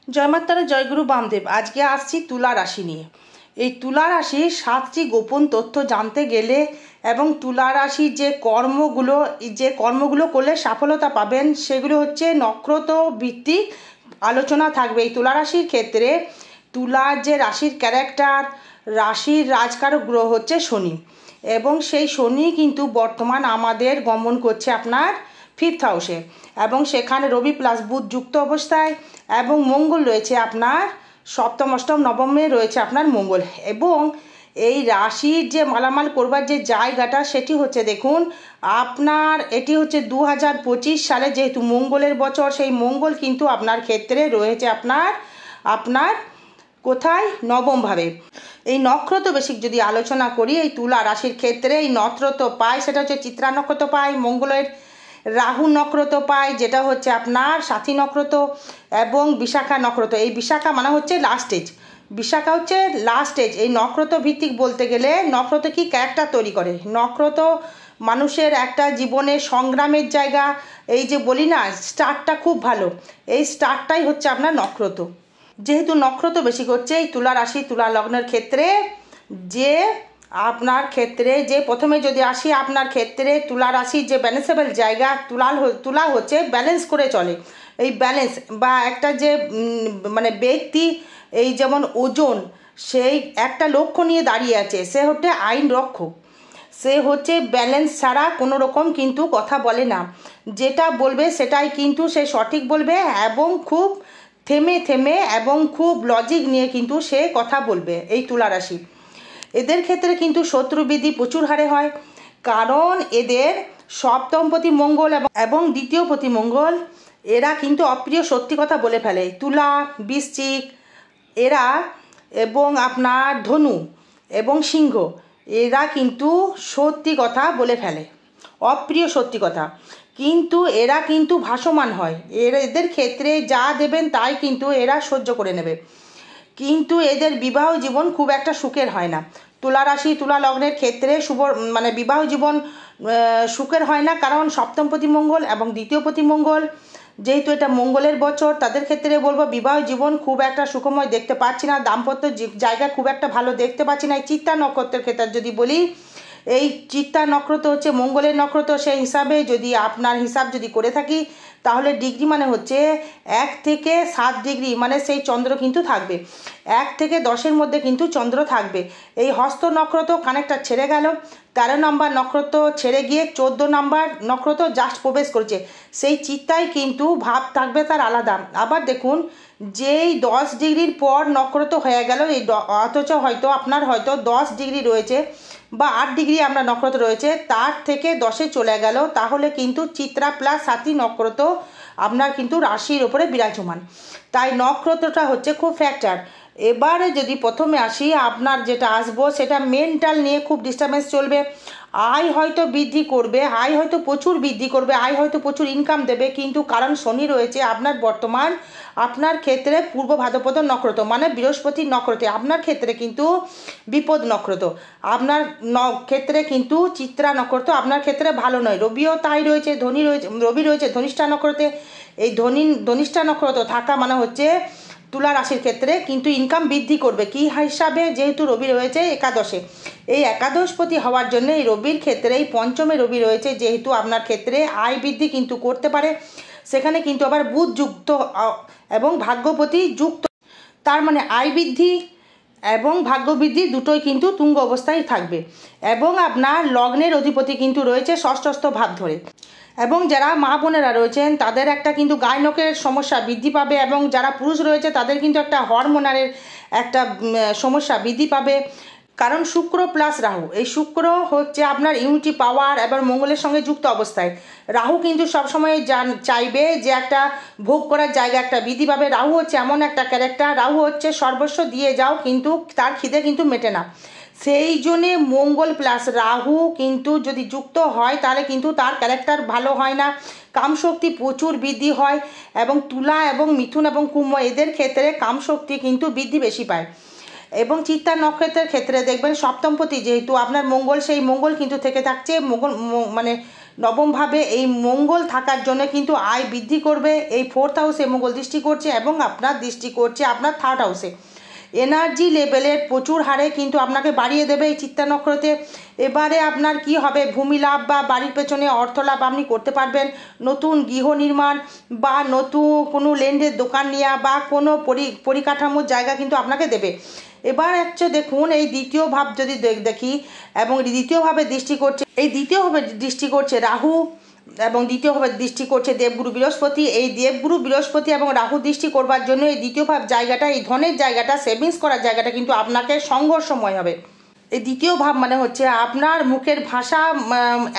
জয় মাতারা, জয়গুরু বামদেব। আজকে আসছি তুলা রাশি নিয়ে। এই তুলা রাশির 7টি গোপন তথ্য জানতে গেলে এবং তুলা রাশির যে কর্মগুলো করলে সফলতা পাবেন সেগুলো হচ্ছে নক্ষত্র ভিত্তিক আলোচনা থাকবে। এই তুলা রাশির ক্ষেত্রে তুলার যে রাশির ক্যারেক্টার, রাশির রাজকারক গ্রহ হচ্ছে শনি, এবং সেই শনি কিন্তু বর্তমান আমাদের গমন করছে আপনার 5th হাউসে, এবং সেখানে রবি প্লাস বুধ যুক্ত অবস্থায়, এবং মঙ্গল রয়েছে আপনার সপ্তম অষ্টম নবমে রয়েছে আপনার মঙ্গল। এবং এই রাশির যে মালামাল করবার যে জায়গাটা সেটি হচ্ছে, দেখুন আপনার এটি হচ্ছে 2025 সালে, যেহেতু মঙ্গলের বছর, সেই মঙ্গল কিন্তু আপনার ক্ষেত্রে রয়েছে আপনার কোথায়, নবমভাবে। এই নক্ষত্র বেসিক যদি আলোচনা করি, এই তুলা রাশির ক্ষেত্রে এই নক্ষত্র পায়, সেটা হচ্ছে চিত্রা নক্ষত্র পায়, মঙ্গলের রাহু নক্ষত্র পায়, যেটা হচ্ছে আপনার সাথী নক্ষত্র, এবং বিশাখা নক্ষত্র। এই বিশাখা মানে হচ্ছে লাস্ট স্টেজ, বিশাখা হচ্ছে লাস্ট স্টেজ। এই নক্ষত্র ভিত্তিক বলতে গেলে নক্ষত্র কি ক্যারেক্টার তৈরি করে, নক্ষত্র মানুষের একটা জীবনের সংগ্রামের জায়গা। এই যে বলি না, স্টার্টটা খুব ভালো, এই স্টার্টটাই হচ্ছে আপনার নক্ষত্র। যেহেতু নক্ষত্র বেশি করছে এই তুলা রাশি তুলা লগ্নের ক্ষেত্রে, যে আপনার ক্ষেত্রে যে প্রথমে যদি আসি, আপনার ক্ষেত্রে তুলা রাশির যে ব্যালেন্সেবল জায়গা, তুলা হচ্ছে ব্যালেন্স করে চলে। এই ব্যালেন্স বা একটা যে ব্যক্তি, এই যেমন ওজন, সেই একটা লক্ষ্য নিয়ে দাঁড়িয়ে আছে, সে হচ্ছে আইন রক্ষক, সে হচ্ছে ব্যালেন্স ছাড়া কোনো রকম কিন্তু কথা বলে না, যেটা বলবে সেটাই কিন্তু সে সঠিক বলবে, এবং খুব থেমে এবং খুব লজিক নিয়ে কিন্তু সে কথা বলবে। এই তুলা রাশি এদের ক্ষেত্রে কিন্তু শত্রুবৃদ্ধি প্রচুর হারে হয়, কারণ এদের সপ্তমপতি মঙ্গল এবং দ্বিতীয়পতি মঙ্গল, এরা কিন্তু অপ্রিয় সত্যি কথা বলে ফেলে। তুলা, বৃশ্চিক এরা, এবং আপনার ধনু এবং সিংহ, এরা কিন্তু সত্যি কথা বলে ফেলে, অপ্রিয় সত্যি কথা, কিন্তু এরা কিন্তু ভাসমান হয়। এদের ক্ষেত্রে যা দেবেন তাই কিন্তু এরা সহ্য করে নেবে, কিন্তু এদের বিবাহ জীবন খুব একটা সুখের হয় না। তুলা রাশি তুলা লগ্নের ক্ষেত্রে বিবাহ জীবন সুখের হয় না, কারণ সপ্তমপতি মঙ্গল এবং দ্বিতীয়পতি মঙ্গল, যেহেতু এটা মঙ্গলের বছর, তাদের ক্ষেত্রে বলবো বিবাহ জীবন খুব একটা সুখময় দেখতে পাচ্ছি না, দাম্পত্য জায়গা খুব একটা ভালো দেখতে পাচ্ছি না। এই চিত্তা নক্ষত্রের ক্ষেত্রে যদি বলি, এই চিত্তা নক্ষত্র হচ্ছে মঙ্গলের নক্ষত্র, সেই হিসাবে যদি আপনার হিসাব যদি করে থাকি, তাহলে ডিগ্রি মানে হচ্ছে 1 থেকে 7 ডিগ্রি, মানে সেই চন্দ্র কিন্তু থাকবে 1 থেকে 10-এর মধ্যে কিন্তু চন্দ্র থাকবে। এই হস্ত নক্ষত্র কানেক্টটা ছেড়ে গেল, 13 নম্বর নক্ষত্র ছেড়ে গিয়ে 14 নম্বর নক্ষত্র জাস্ট প্রবেশ করছে, সেই চিত্তায় কিন্তু ভাব থাকবে তার আলাদা। আবার দেখুন, যেই 10 ডিগ্রির পর নক্ষত্র হয়ে গেল, এই অথচ আপনার হয়তো 10 ডিগ্রি রয়েছে বা 8 ডিগ্রি আমরা নক্ষত্র রয়েছে, তার থেকে 10-এ চলে গেল, তাহলে কিন্তু চিত্রা প্লাস সাথী নক্ষত্র আপনার কিন্তু রাশির ওপরে বিরাজমান। তাই নক্ষত্রটা হচ্ছে খুব ফ্যাক্টর। এবারে যদি প্রথমে আসি, আপনার যেটা আসবো সেটা মেন্টাল নিয়ে খুব ডিস্টার্বেন্স চলবে। আয় হয়তো বৃদ্ধি করবে, আয় হয়তো প্রচুর বৃদ্ধি করবে, আয় হয়তো প্রচুর ইনকাম দেবে, কিন্তু কারণ শনি রয়েছে আপনার বর্তমান আপনার ক্ষেত্রে পূর্ব ভাদ্রপদ নক্ষত্র, মানে বৃহস্পতির নক্ষত্রে, আপনার ক্ষেত্রে কিন্তু বিপদ নক্ষত্র, আপনার ক্ষেত্রে কিন্তু চিত্রা নক্ষত্র আপনার ক্ষেত্রে ভালো নয়। রবিও তাই রয়েছে, রবি রয়েছে ধনিষ্ঠা নক্ষত্রে। এই ধনিষ্ঠা নক্ষত্র থাকা মানে হচ্ছে তুলা রাশির ক্ষেত্রে কিন্তু ইনকাম বৃদ্ধি করবে, কি হিসাবে, যেহেতু রবি রয়েছে একাদশে, এই একাদশপতি হওয়ার জন্য এই রবির ক্ষেত্রে, এই পঞ্চমে রবি রয়েছে, যেহেতু আপনার ক্ষেত্রে আয় বৃদ্ধি কিন্তু করতে পারে, সেখানে কিন্তু আবার বুধ যুক্ত এবং ভাগ্যপতি যুক্ত, তার মানে আয় বৃদ্ধি এবং ভাগ্যবৃদ্ধি দুটোই কিন্তু তুঙ্গ অবস্থায় থাকবে। এবং আপনার লগ্নের অধিপতি কিন্তু রয়েছে ষষ্ঠস্থ ভাব ধরে, এবং যারা মা বোনেরা রয়েছেন তাদের একটা কিন্তু গায়নকের সমস্যা বৃদ্ধি পাবে, এবং যারা পুরুষ রয়েছে তাদের কিন্তু একটা হরমোনালের একটা সমস্যা বৃদ্ধি পাবে, কারণ শুক্র প্লাস রাহু, এই শুক্র হচ্ছে আপনার ইউনিটি পাওয়ার এবং মঙ্গলের সঙ্গে যুক্ত অবস্থায়। রাহু কিন্তু সবসময় চাইবে যে একটা ভোগ করার জায়গা একটা বৃদ্ধি পাবে। রাহু হচ্ছে এমন একটা ক্যারেক্টার, রাহু হচ্ছে সর্বস্ব দিয়ে যাও, কিন্তু তার খিদে কিন্তু মেটে না। সেই জন্যে মঙ্গল প্লাস রাহু কিন্তু যদি যুক্ত হয়, তাহলে কিন্তু তার ক্যারেক্টার ভালো হয় না, কামশক্তি প্রচুর বৃদ্ধি হয়, এবং তুলা এবং মিথুন এবং কুম্ভ এদের ক্ষেত্রে কামশক্তি কিন্তু বৃদ্ধি বেশি পায়। এবং চিত্তা নক্ষত্রের ক্ষেত্রে দেখবেন সপ্তমপতি যেহেতু আপনার মঙ্গল, সেই মঙ্গল কিন্তু থেকে থাকছে নবমভাবে এই মঙ্গল থাকার জন্য কিন্তু আয় বৃদ্ধি করবে। এই 4th হাউসে মঙ্গল দৃষ্টি করছে এবং আপনার দৃষ্টি করছে আপনার 3rd হাউসে। এনার্জি লেভেলের প্রচুর হারে কিন্তু আপনাকে বাড়িয়ে দেবে এই চিত্রা নক্ষত্রে। এবারে আপনার কি হবে, ভূমি লাভ বা বাড়ির পেছনে অর্থ লাভ আপনি করতে পারবেন। নতুন গৃহ নির্মাণ বা নতুন কোনো ল্যান্ডের দোকান নেওয়া বা কোনো পরিকাঠামোর জায়গা কিন্তু আপনাকে দেবে। এবার হচ্ছে দেখুন, এই দ্বিতীয় ভাব যদি দেখি এবং দ্বিতীয়ভাবে দৃষ্টি করছে, এই দ্বিতীয়ভাবে দৃষ্টি করছে রাহু এবং দ্বিতীয়ভাবে দৃষ্টি করছে দেবগুরু বৃহস্পতি। এই দেবগুরু বৃহস্পতি এবং রাহু দৃষ্টি করবার জন্য এই দ্বিতীয় ভাব জায়গাটা, এই ধনের জায়গাটা, সেভিংস করার জায়গাটা কিন্তু আপনাকে সংঘর্ষময় হবে। এই দ্বিতীয় ভাব মানে হচ্ছে আপনার মুখের ভাষা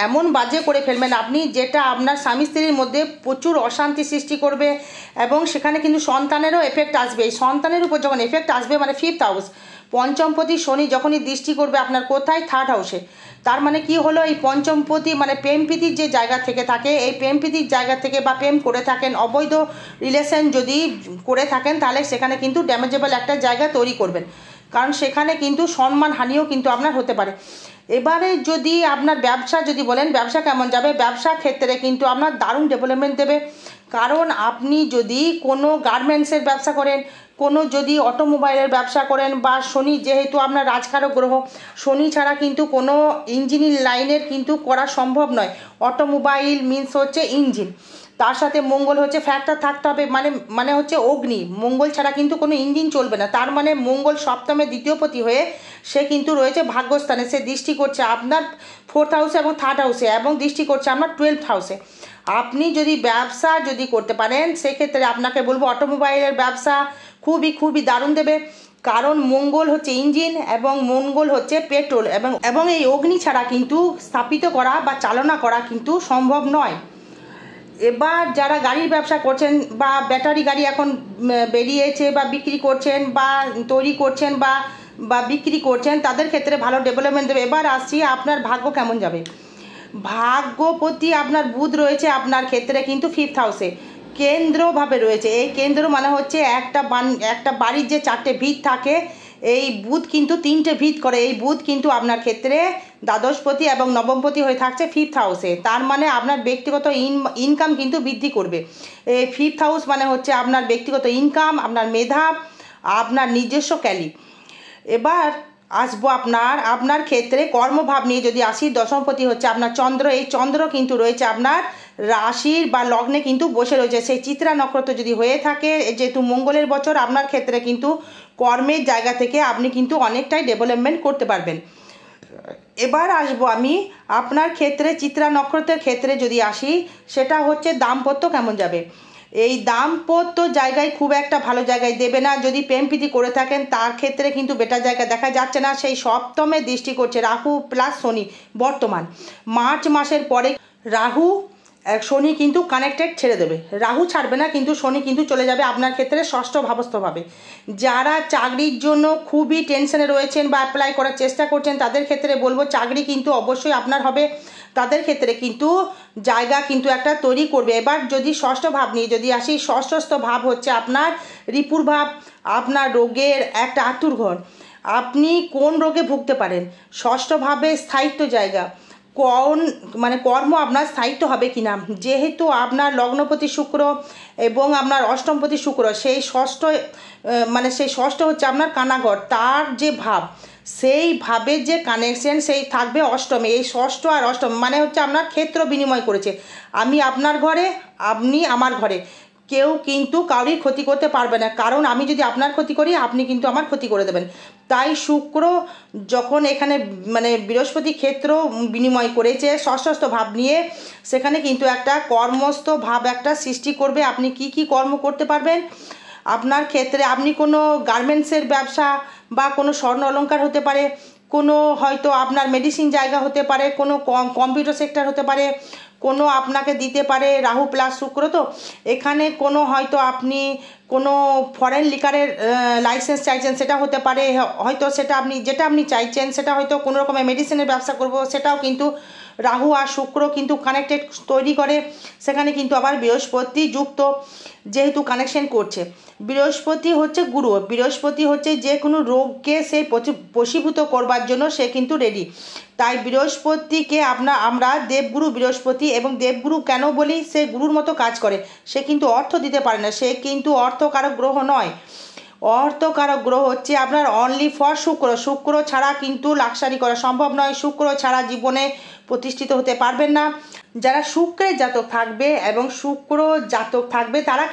এমন বাজে করে ফেলবেন আপনি, যেটা আপনার স্বামী স্ত্রীর মধ্যে প্রচুর অশান্তি সৃষ্টি করবে এবং সেখানে কিন্তু সন্তানেরও এফেক্ট আসবে। এই সন্তানের উপর যখন এফেক্ট আসবে মানে 5th হাউস, পঞ্চমপতি শনি যখনই দৃষ্টি করবে আপনার কোথায়, 3rd হাউসে। তার মানে কি হলো, এই পঞ্চমপতি মানে প্রেম প্রীতির যে জায়গা থেকে থাকে, এই প্রেম প্রীতির জায়গা থেকে বা প্রেম করে থাকেন, অবৈধ রিলেশন যদি করে থাকেন, তাহলে সেখানে কিন্তু ড্যামেজেবল একটা জায়গা তৈরি করবেন, কারণ সেখানে কিন্তু সম্মান হানিও কিন্তু আপনার হতে পারে। এবারে যদি আপনার ব্যবসা যদি বলেন, ব্যবসা কেমন যাবে, ব্যবসা ক্ষেত্রে কিন্তু আপনার দারুণ ডেভেলপমেন্ট দেবে। কারণ আপনি যদি কোনো গার্মেন্টসের ব্যবসা করেন, কোনো যদি অটোমোবাইলের ব্যবসা করেন, বা শনি যেহেতু আপনার রাজকারক গ্রহ, শনি ছাড়া কিন্তু কোনো ইঞ্জিনিয়ারিং লাইনের কিন্তু করা সম্ভব নয়। অটোমোবাইল মিন্স হচ্ছে ইঞ্জিন, তার সাথে মঙ্গল হচ্ছে ফ্যাক্টর থাকতে হবে, মানে হচ্ছে অগ্নি, মঙ্গল ছাড়া কিন্তু কোনো ইঞ্জিন চলবে না। তার মানে মঙ্গল সপ্তমে দ্বিতীয়পতি হয়ে সে কিন্তু রয়েছে ভাগ্যস্থানে, সে দৃষ্টি করছে আপনার 4th হাউসে এবং 3rd হাউসে এবং দৃষ্টি করছে আপনার 12th হাউসে। আপনি যদি ব্যবসা যদি করতে পারেন, সেক্ষেত্রে আপনাকে বলবো অটোমোবাইলের ব্যবসা খুবই দারুণ দেবে, কারণ মঙ্গল হচ্ছে ইঞ্জিন এবং মঙ্গল হচ্ছে পেট্রোল, এবং এই অগ্নি ছাড়া কিন্তু স্থাপিত করা বা চালনা করা কিন্তু সম্ভব নয়। এবার যারা গাড়ির ব্যবসা করছেন বা ব্যাটারি গাড়ি এখন বেরিয়েছে বা বিক্রি করছেন বা তৈরি করছেন বা বিক্রি করছেন, তাদের ক্ষেত্রে ভালো ডেভেলপমেন্ট দেবে। এবার আসছি আপনার ভাগ্য কেমন যাবে। ভাগ্যপতি আপনার বুধ রয়েছে আপনার ক্ষেত্রে কিন্তু 5th হাউসে কেন্দ্রভাবে রয়েছে। এই কেন্দ্র মানে হচ্ছে একটা বাড়ির যে 4টে ভিত থাকে, এই বুধ কিন্তু 3টে ভিত করে। এই বুধ কিন্তু আপনার ক্ষেত্রে দ্বাদশপতি এবং নবমপতি হয়ে থাকছে 5th হাউসে। তার মানে আপনার ব্যক্তিগত ইনকাম কিন্তু বৃদ্ধি করবে। এই 5th হাউস মানে হচ্ছে আপনার ব্যক্তিগত ইনকাম, আপনার মেধা, আপনার নিজস্ব ক্যালি। এবার আসবো আপনার ক্ষেত্রে কর্মভাব নিয়ে যদি আসি, দশমপতি হচ্ছে আপনার চন্দ্র। এই চন্দ্র কিন্তু রয়েছে আপনার রাশির বা লগ্নে কিন্তু বসে রয়েছে। সেই চিত্রা নক্ষত্র যদি হয়ে থাকে, যেহেতু মঙ্গলের বছর, আপনার ক্ষেত্রে কিন্তু কর্মের জায়গা থেকে আপনি কিন্তু অনেকটাই ডেভেলপমেন্ট করতে পারবেন। এবার আসবো আমি আপনার ক্ষেত্রে চিত্রা নক্ষত্রের ক্ষেত্রে যদি আসি, সেটা হচ্ছে দাম্পত্য কেমন যাবে। এই দাম্পত্য জায়গায় খুব একটা ভালো জায়গায় দেবে না। যদি প্রেম প্রীতি করে থাকেন, তার ক্ষেত্রে কিন্তু বেটার জায়গা দেখা যাচ্ছে না। সেই সপ্তমে দৃষ্টি করছে রাহু প্লাস শনি। বর্তমান মার্চ মাসের পরে রাহু শনি কিন্তু কানেক্টেড ছেড়ে দেবে। রাহু ছাড়বে না, কিন্তু শনি কিন্তু চলে যাবে আপনার ক্ষেত্রে ষষ্ঠ ভাবস্থভাবে। যারা চাকরির জন্য খুবই টেনশনে রয়েছেন বা অ্যাপ্লাই করার চেষ্টা করছেন, তাদের ক্ষেত্রে বলবো চাকরি কিন্তু অবশ্যই আপনার হবে। তাদের ক্ষেত্রে কিন্তু জায়গা কিন্তু একটা তৈরি করবে। এবার যদি ষষ্ঠ ভাব নিয়ে যদি আসি, ষষ্ঠস্থ ভাব হচ্ছে আপনার রিপুর ভাব, আপনার রোগের একটা আতুর ঘর। আপনি কোন রোগে ভুগতে পারেন, ষষ্ঠভাবে স্থায়িত্ব জায়গা, কর্ম আপনার স্থায়িত্ব হবে কিনা। যেহেতু আপনার লগ্নপতি শুক্র এবং আপনার অষ্টমপতি শুক্র, সেই ষষ্ঠ হচ্ছে আপনার কানাঘর, তার যে ভাব, সেই ভাবের যে কানেকশন সেই থাকবে অষ্টমে। এই ষষ্ঠ আর অষ্টম মানে হচ্ছে আপনার ক্ষেত্র বিনিময় করেছে। আমি আপনার ঘরে, আপনি আমার ঘরে, কেউ কিন্তু কারোরই ক্ষতি করতে পারবে না, কারণ আমি যদি আপনার ক্ষতি করি, আপনি কিন্তু আমার ক্ষতি করে দেবেন। তাই শুক্র যখন এখানে বৃহস্পতি ক্ষেত্র বিনিময় করেছে ষষ্ঠস্থ ভাব নিয়ে, সেখানে কিন্তু একটা কর্মস্থ ভাব একটা সৃষ্টি করবে। আপনি কি কর্ম করতে পারবেন আপনার ক্ষেত্রে। আপনি কোনো গার্মেন্টসের ব্যবসা বা কোনো স্বর্ণ অলংকার হতে পারে, কোনো হয়তো আপনার মেডিসিন জায়গা হতে পারে, কোনো কম্পিউটার সেক্টর হতে পারে, কোনো আপনাকে দিতে পারে রাহু প্লাস শুক্র। তো এখানে কোনো হয়তো আপনি কোনো ফরেন লিকারের লাইসেন্স চাইছেন, সেটা হতে পারে। হয়তো সেটা যেটা আপনি চাইছেন, সেটা হয়তো কোনো রকমের মেডিসিনের ব্যবসা করব, সেটাও কিন্তু রাহু আর শুক্র কিন্তু কানেক্টেড তৈরি করে, সেখানে কিন্তু আবার বৃহস্পতি যুক্ত যেহেতু কানেকশন করছে। বৃহস্পতি হচ্ছে গুরু, বৃহস্পতি হচ্ছে যে কোনো রোগকে সে বশীভূত করবার জন্য সে কিন্তু রেডি। তাই বৃহস্পতিকে আমরা দেবগুরু বৃহস্পতি, এবং দেবগুরু কেন বলি, সে গুরুর মতো কাজ করে, সে কিন্তু অর্থ দিতে পারে না, সে কিন্তু অর্থকারক গ্রহ নয়। অর্থকারক গ্রহ হচ্ছে আপনার অনলি ফর শুক্র। শুক্র ছাড়া কিন্তু লাক্সারি করা সম্ভব নয়, শুক্র ছাড়া জীবনে প্রতিষ্ঠিত হতে পারবেন না। যারা শুক্রের জাতক থাকবে এবং শুক্র জাতক থাকবে তারা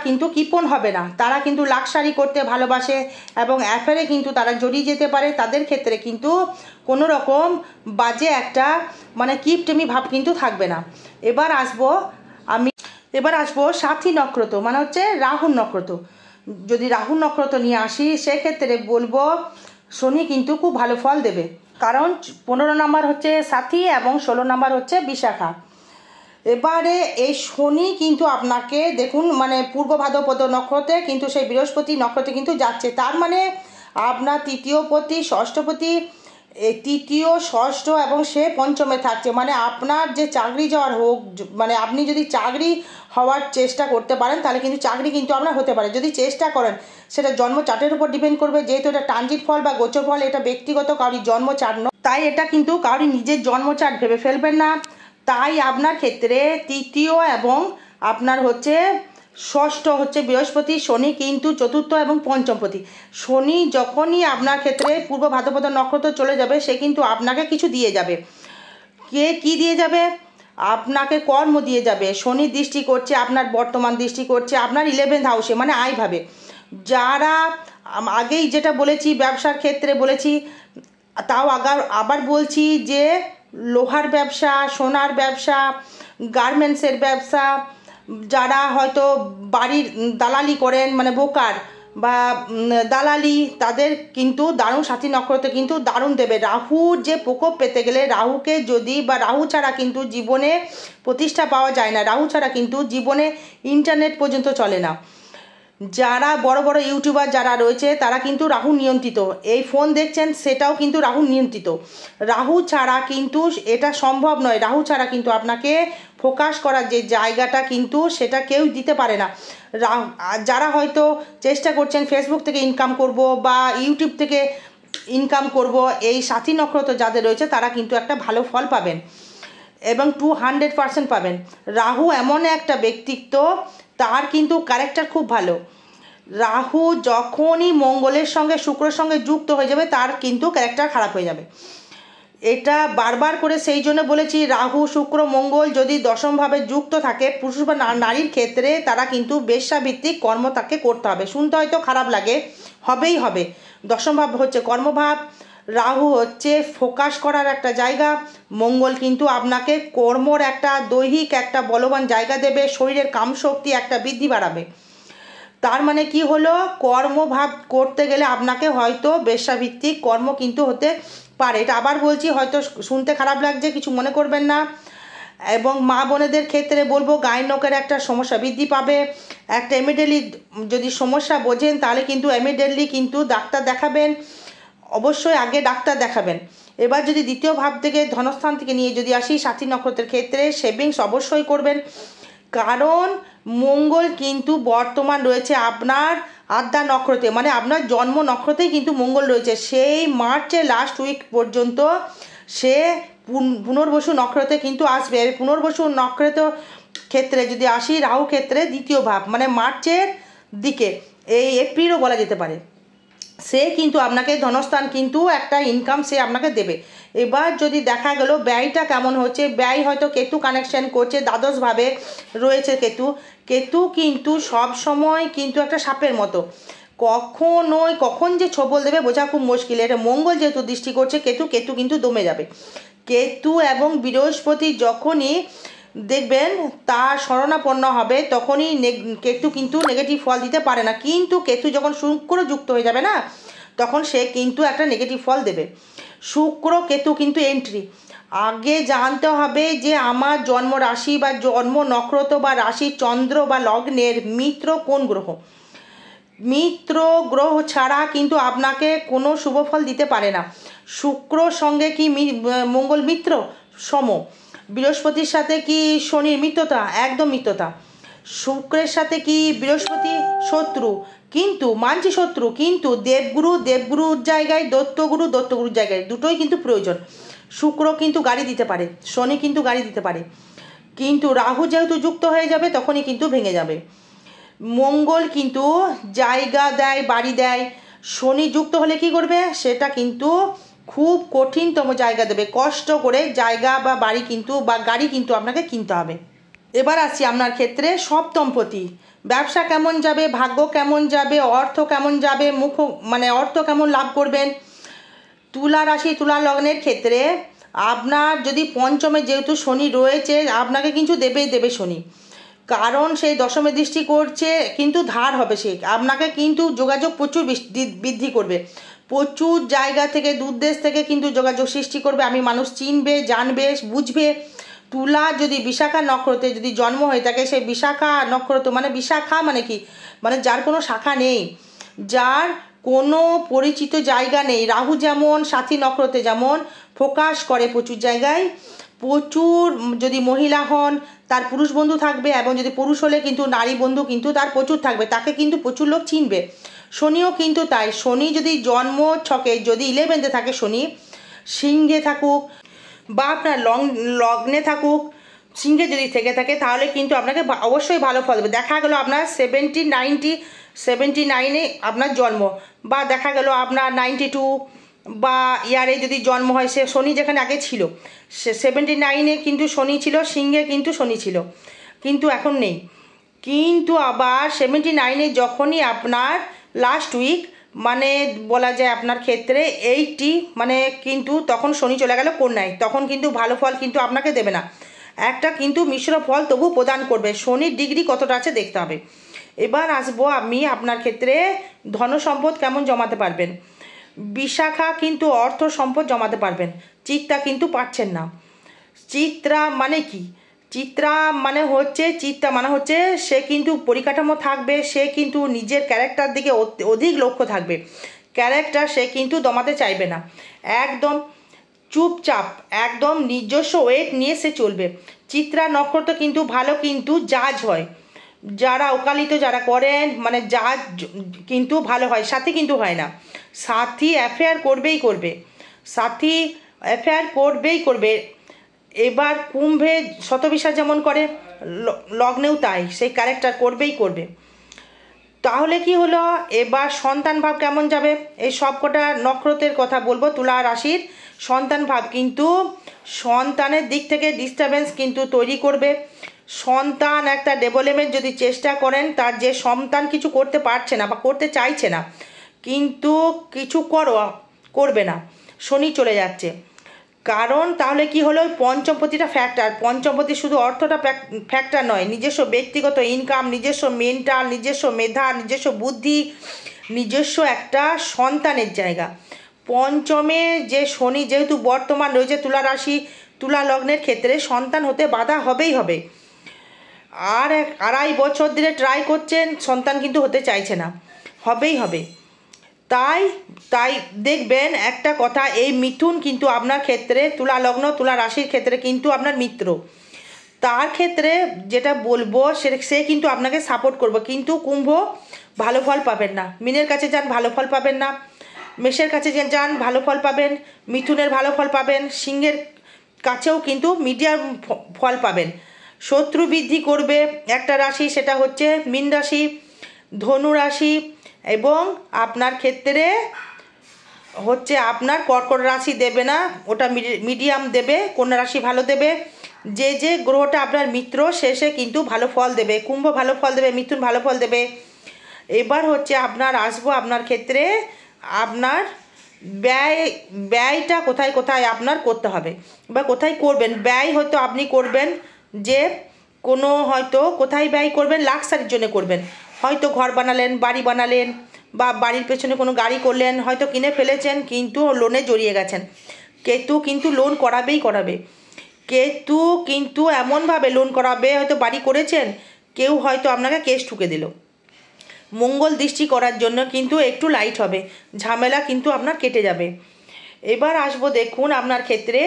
কিন্তু কৃপণ হবে না, তারা কিন্তু লাক্সারি করতে ভালোবাসে এবং অ্যাফেয়ারে কিন্তু তারা জড়িয়ে যেতে পারে। তাদের ক্ষেত্রে কিন্তু কোনো রকম বাজে একটা কিপটেমি ভাব কিন্তু থাকবে না। এবার আসবো সাথী নক্ষত্র, মানে হচ্ছে রাহুর নক্ষত্র। যদি রাহুর নক্ষত্র নিয়ে আসি, সেক্ষেত্রে বলবো শনি কিন্তু খুব ভালো ফল দেবে, কারণ 15 নম্বর হচ্ছে সাথী এবং 16 নম্বর হচ্ছে বিশাখা। এবারে এই শনি কিন্তু আপনাকে দেখুন পূর্ব ভাদ্রপদ নক্ষত্রে কিন্তু সেই বৃহস্পতি নক্ষত্রে কিন্তু যাচ্ছে, তার মানে আপনার তৃতীয়পতি ষষ্ঠপতি, তৃতীয় ষষ্ঠ এবং সে পঞ্চমে থাকছে। আপনার যে চাকরি যাওয়ার হোক, আপনি যদি চাকরি হওয়ার চেষ্টা করতে পারেন তাহলে কিন্তু চাকরি কিন্তু আপনার হতে পারে, যদি চেষ্টা করেন। সেটা জন্ম চার্টের উপর ডিপেন্ড করবে, যেহেতু এটা ট্রানজিট ফল বা গোচর ফল, এটা ব্যক্তিগত কারোর জন্ম চার্ট নয়, তাই এটা কিন্তু কারোর নিজের জন্ম চার্ট ভেবে ফেলবেন না। তাই আপনার ক্ষেত্রে তৃতীয় এবং আপনার হচ্ছে ষষ্ঠ হচ্ছে বৃহস্পতি, শনি কিন্তু চতুর্থ এবং পঞ্চমপতি। শনি যখনই আপনার ক্ষেত্রে পূর্ব ভাদ্রপদ নক্ষত্র চলে যাবে, সে কিন্তু আপনাকে কিছু দিয়ে যাবে। কি দিয়ে যাবে? আপনাকে কর্ম দিয়ে যাবে। শনি দৃষ্টি করছে, আপনার বর্তমান দৃষ্টি করছে আপনার 11th হাউসে, আয়ভাবে। যারা আগেই যেটা বলেছি ব্যবসার ক্ষেত্রে বলেছি, তাও আবার বলছি যে লোহার ব্যবসা, সোনার ব্যবসা, গার্মেন্টসের ব্যবসা, যারা হয়তো বাড়ির দালালি করেন ব্রোকার বা দালালি, তাদের কিন্তু দারুণ সাথী নক্ষত্র কিন্তু দারুণ দেবে। রাহুর যে প্রকোপ পেতে গেলে রাহুকে যদি রাহু ছাড়া কিন্তু জীবনে প্রতিষ্ঠা পাওয়া যায় না, রাহু ছাড়া কিন্তু জীবনে ইন্টারনেট পর্যন্ত চলে না। যারা বড় বড় ইউটিউবার যারা রয়েছে তারা কিন্তু রাহু নিয়ন্ত্রিত, এই ফোন দেখছেন সেটাও কিন্তু রাহু নিয়ন্ত্রিত। রাহু ছাড়া কিন্তু এটা সম্ভব নয়, রাহু ছাড়া কিন্তু আপনাকে ফোকাস করার যে জায়গাটা কিন্তু সেটা কেউ দিতে পারে না। যারা হয়তো চেষ্টা করছেন ফেসবুক থেকে ইনকাম করব বা ইউটিউব থেকে ইনকাম করব, এই সাথী নক্ষত্র যাদের রয়েছে তারা কিন্তু একটা ভালো ফল পাবেন এবং 200% পাবেন। রাহু এমন একটা ব্যক্তিত্ব, তার কিন্তু ক্যারেক্টার খুব ভালো। রাহু যখনই মঙ্গলের সঙ্গে শুক্রের সঙ্গে যুক্ত হয়ে যাবে, তার কিন্তু ক্যারেক্টার খারাপ হয়ে যাবে। এটা বারবার করে সেই জন্য বলেছি, রাহু শুক্র মঙ্গল যদি দশমভাবে যুক্ত থাকে পুরুষ বা নারীর ক্ষেত্রে, তারা কিন্তু বেশ্যাভিত্তিক কর্ম তাকে করতে হবে। শুনতে হয়তো খারাপ লাগে, হবেই হবে। দশমভাব হচ্ছে কর্মভাব, রাহু হচ্ছে ফোকাস করার একটা জায়গা, মঙ্গল কিন্তু আপনাকে কর্মর একটা দৈহিক একটা বলবান জায়গা দেবে, শরীরের কামশক্তি একটা বৃদ্ধি বাড়াবে। তার মানে কি হলো, কর্মভাব করতে গেলে আপনাকে হয়তো বেশ্যাভিত্তিক কর্ম কিন্তু হতে পারে। এটা আবার বলছি, হয়তো শুনতে খারাপ লাগছে, কিছু মনে করবেন না। এবং মা বোনেদের ক্ষেত্রে বলবো গাইনোকের একটা সমস্যা বৃদ্ধি পাবে। একটা ইমিডিয়েটলি যদি সমস্যা বোঝেন তাহলে কিন্তু ইমিডিয়েটলি কিন্তু ডাক্তার দেখাবেন, অবশ্যই আগে ডাক্তার দেখাবেন। এবার যদি দ্বিতীয় ভাব থেকে ধনস্থান থেকে নিয়ে যদি আসি, সাথী নক্ষত্রের ক্ষেত্রে সেভিংস অবশ্যই করবেন, কারণ মঙ্গল কিন্তু বর্তমান রয়েছে আপনার আদ্যা নক্ষত্রে, আপনার জন্ম নক্ষত্রেই কিন্তু মঙ্গল রয়েছে। সেই মার্চের লাস্ট উইক পর্যন্ত সে পুনর্বসু নক্ষত্রে কিন্তু আসবে। পুনর্বসু নক্ষত্র ক্ষেত্রে যদি আসি, রাহু ক্ষেত্রে দ্বিতীয় ভাব, মার্চের দিকে, এই এপ্রিলও বলা যেতে পারে, সে কিন্তু আপনাকে ধনস্থান কিন্তু একটা ইনকাম সে আপনাকে দেবে। এবার যদি দেখা গেল ব্যয়টা কেমন হচ্ছে, ব্যয় হয়তো কেতু কানেকশন করছে, দ্বাদশভাবে রয়েছে কেতু কিন্তু সব সময় কিন্তু একটা সাপের মতো, কখন যে ছোবল দেবে বোঝা খুব মুশকিল। এটা মঙ্গল যেহেতু দৃষ্টি করছে কেতু কিন্তু দমে যাবে। কেতু এবং বৃহস্পতি যখনই দেখবেন তার শরণাপন্ন হবে, তখনই কেতু কিন্তু নেগেটিভ ফল দিতে পারে না, কিন্তু কেতু যখন শুক্র যুক্ত হয়ে যাবে না, তখন সে কিন্তু একটা নেগেটিভ ফল দেবে। শুক্র কেতু কিন্তু এন্ট্রি, আগে জানতে হবে যে আমার জন্ম রাশি বা জন্ম নক্ষত্র বা রাশি চন্দ্র বা লগ্নের মিত্র কোন গ্রহ। মিত্র গ্রহ ছাড়া কিন্তু আপনাকে কোনো শুভ ফল দিতে পারে না। শুক্রর সঙ্গে কি মঙ্গল মিত্র সম, বৃহস্পতির সাথে কি শনির মিত্রতা, একদম মিত্রতা। শুক্রের সাথে কি বৃহস্পতি শত্রু, কিন্তু মানছি শত্রু, কিন্তু দেবগুরুর জায়গায় দত্তগুরুর জায়গায়, দুটোই কিন্তু প্রয়োজন। শুক্র কিন্তু গাড়ি দিতে পারে, শনি কিন্তু গাড়ি দিতে পারে, কিন্তু রাহু যেহেতু যুক্ত হয়ে যাবে তখনই কিন্তু ভেঙে যাবে। মঙ্গল কিন্তু জায়গা দেয়, বাড়ি দেয়। শনি যুক্ত হলে কি করবে, সেটা কিন্তু খুব কঠিনতম জায়গা দেবে, কষ্ট করে জায়গা বা বাড়ি কিন্তু বা গাড়ি কিন্তু আপনাকে কিনতে হবে। এবার আসছি আপনার ক্ষেত্রে সপ্তমপতি, ব্যবসা কেমন যাবে, ভাগ্য কেমন যাবে, অর্থ কেমন যাবে, অর্থ কেমন লাভ করবেন। তুলা রাশি তুলা লগ্নের ক্ষেত্রে আপনার যদি পঞ্চমে যেহেতু শনি রয়েছে, আপনাকে কিন্তু দেবে শনি, কারণ সেই দশমে দৃষ্টি করছে, কিন্তু ধার হবে সে, আপনাকে কিন্তু যোগাযোগ প্রচুর বৃদ্ধি করবে, প্রচুর জায়গা থেকে দূর দেশ থেকে কিন্তু যোগাযোগ সৃষ্টি করবে, আমি মানুষ চিনবে, জানবে, বুঝবে। তুলা যদি বিশাখা নক্ষত্রে যদি জন্ম হয়ে থাকে, সেই বিশাখা নক্ষত্র বিশাখা মানে কি, যার কোনো শাখা নেই, যার কোনো পরিচিত জায়গা নেই। রাহু যেমন সাথী নক্ষত্রে যেমন ফোকাস করে প্রচুর জায়গায়, প্রচুর যদি মহিলা হন তার পুরুষ বন্ধু থাকবে, এবং যদি পুরুষ হলে কিন্তু নারী বন্ধু কিন্তু তার প্রচুর থাকবে, তাকে কিন্তু প্রচুর লোক চিনবে। শনিও কিন্তু তাই, শনি যদি জন্ম ছকে যদি 11-এ থাকে, শনি সিংহে থাকুক বা আপনার লগ্নে থাকুক, সিংহে যদি থেকে থাকে, তাহলে কিন্তু আপনাকে অবশ্যই ভালো ফল দেবে। দেখা গেল আপনার 79 আপনার জন্ম, বা দেখা গেল আপনার 92 বা ইয়ারে যদি জন্ম হয়, সে শনি যেখানে আগে ছিল, সে 79-এ কিন্তু শনি ছিল, সিংহে কিন্তু শনি ছিল, কিন্তু এখন নেই। কিন্তু আবার 79-এ যখনই আপনার লাস্ট উইক বলা যায় আপনার ক্ষেত্রে 80 কিন্তু তখন শনি চলে গেল কন্যায়, তখন কিন্তু ভালো ফল কিন্তু আপনাকে দেবে না, একটা কিন্তু মিশ্র ফল তবু প্রদান করবে। শনির ডিগ্রি কতটা আছে দেখতে হবে। এবার আসবো আমি আপনার ক্ষেত্রে ধন সম্পদ কেমন জমাতে পারবেন। বিশাখা কিন্তু অর্থ সম্পদ জমাতে পারবেন, চিত্রা কিন্তু পাচ্ছেন না। চিত্রা মানে কি, চিত্রা মানে হচ্ছে সে কিন্তু পরিকাঠামো থাকবে, সে কিন্তু নিজের ক্যারেক্টার দিকে অধিক লক্ষ্য থাকবে, ক্যারেক্টার সে কিন্তু দমাতে চাইবে না, একদম চুপচাপ, একদম নিজস্ব ওয়েট নিয়ে সে চলবে। চিত্রা নক্ষত্র কিন্তু ভালো, কিন্তু জাজ হয়, যারা ওকালিত যারা করেন জাজ কিন্তু ভালো হয়, সাথী কিন্তু হয় না। সাথী অ্যাফেয়ার করবেই করবে। এবার কুম্ভে শতবিশা যেমন করে, লগ্নেও তাই, সেই ক্যারেক্টার করবে। তাহলে কি হলো, এবার সন্তান ভাব কেমন যাবে, এই সবকটা নক্ষত্রের কথা বলবো। তুলা রাশির সন্তান ভাব কিন্তু সন্তানের দিক থেকে ডিস্টারবেন্স কিন্তু তৈরি করবে। সন্তান একটা ডেভেলপমেন্ট যদি চেষ্টা করেন, তার যে সন্তান কিছু করতে পারছে না বা করতে চাইছে না, কিন্তু কিছু করবে না, শনি চলে যাচ্ছে। কারণ তাহলে কি হলো, পঞ্চমপতিটা ফ্যাক্টর, পঞ্চমপতি শুধু অর্থটা ফ্যাক্টর নয়, নিজস্ব ব্যক্তিগত ইনকাম, নিজস্ব মেন্টাল, নিজস্ব মেধা, নিজস্ব বুদ্ধি, নিজস্ব একটা সন্তানের জায়গা। পঞ্চমে যে শনি যেহেতু বর্তমান রয়েছে তুলা রাশি তুলা লগ্নের ক্ষেত্রে, সন্তান হতে বাধা হবেই হবে। আর 2.5 বছর ধরে ট্রাই করছেন, সন্তান কিন্তু হতে চাইছে না, হবেই হবে। তাই দেখবেন একটা কথা, এই মিথুন কিন্তু আপনার ক্ষেত্রে তুলা লগ্ন তুলা রাশির ক্ষেত্রে কিন্তু আপনার মিত্র, তার ক্ষেত্রে যেটা বলবো সে কিন্তু আপনাকে সাপোর্ট করবে, কিন্তু কুম্ভ ভালো ফল পাবেন না। মিনের কাছে যান, ভালো ফল পাবেন না। মেষের কাছে যান, ভালো ফল পাবেন। মিথুনের ভালো ফল পাবেন। সিংহের কাছেও কিন্তু মিডিয়াম ফল পাবেন। শত্রু বৃদ্ধি করবে একটা রাশি, সেটা হচ্ছে মীন রাশি, ধনু রাশি, এবং আপনার ক্ষেত্রে হচ্ছে আপনার কর্কট রাশি দেবে না, ওটা মিডিয়াম দেবে। কন্যা রাশি ভালো দেবে। যে গ্রহটা আপনার মিত্র সে কিন্তু ভালো ফল দেবে। কুম্ভ ভালো ফল দেবে, মিথুন ভালো ফল দেবে। এবার হচ্ছে আসবো আপনার ক্ষেত্রে আপনার ব্যয়টা কোথায় আপনার করতে হবে বা কোথায় করবেন। ব্যয় হয়তো আপনি করবেন যে কোনো, হয়তো কোথায় ব্যয় করবেন, লাক্সারির জন্য করবেন, হয়তো ঘর বানালেন, বাড়ি বানালেন, বা বাড়ির পেছনে কোনো গাড়ি করলেন, হয়তো কিনে ফেলেছেন কিন্তু লোনে জড়িয়ে গেছেন। কেতু কিন্তু লোন করাবে। কেতু কিন্তু এমনভাবে লোন করাবে, হয়তো বাড়ি করেছেন, কেউ হয়তো আপনাকে কেস ঠুকে দিল, মঙ্গল দৃষ্টি করার জন্য কিন্তু একটু লাইট হবে, ঝামেলা কিন্তু আপনার কেটে যাবে। এবার আসবো দেখুন আপনার ক্ষেত্রে,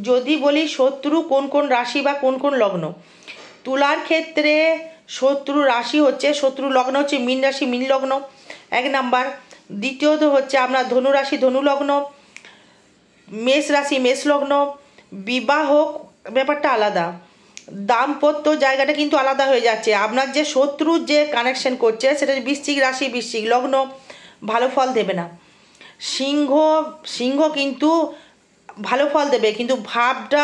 যদি বলি শত্রু কোন কোন রাশি বা কোন কোন লগ্ন। তুলার ক্ষেত্রে শত্রু রাশি হচ্ছে, শত্রু লগ্ন হচ্ছে মীন রাশি মীন লগ্ন 1 নাম্বার। দ্বিতীয়ত হচ্ছে আপনার ধনু রাশি ধনু লগ্ন, মেষ রাশি মেষ লগ্ন। বিবাহ ব্যাপারটা আলাদা, দাম্পত্য জায়গাটা কিন্তু আলাদা হয়ে যাচ্ছে। আপনার যে শত্রু যে কানেকশন করছে সেটা বৃশ্চিক রাশি বৃশ্চিক লগ্ন, ভালো ফল দেবে না। সিংহ সিংহ কিন্তু ভালো ফল দেবে, কিন্তু ভাবটা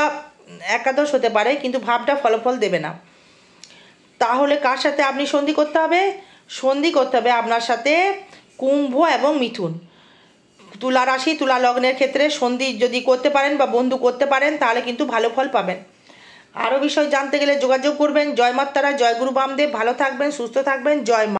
একাদশ হতে পারে, কিন্তু ভাবটা ফলাফল দেবে না। তাহলে কার সাথে আপনি সন্ধি করতে হবে? সন্ধি করতে হবে আপনার সাথে কুম্ভ এবং মিথুন। তুলা রাশি তুলা লগ্নের ক্ষেত্রে সন্ধি যদি করতে পারেন বা বন্ধু করতে পারেন তাহলে কিন্তু ভালো ফল পাবেন। আরও বিষয় জানতে গেলে যোগাযোগ করবেন। জয় মাতারা, জয় গুরু বামদেব। ভালো থাকবেন, সুস্থ থাকবেন। জয় মা।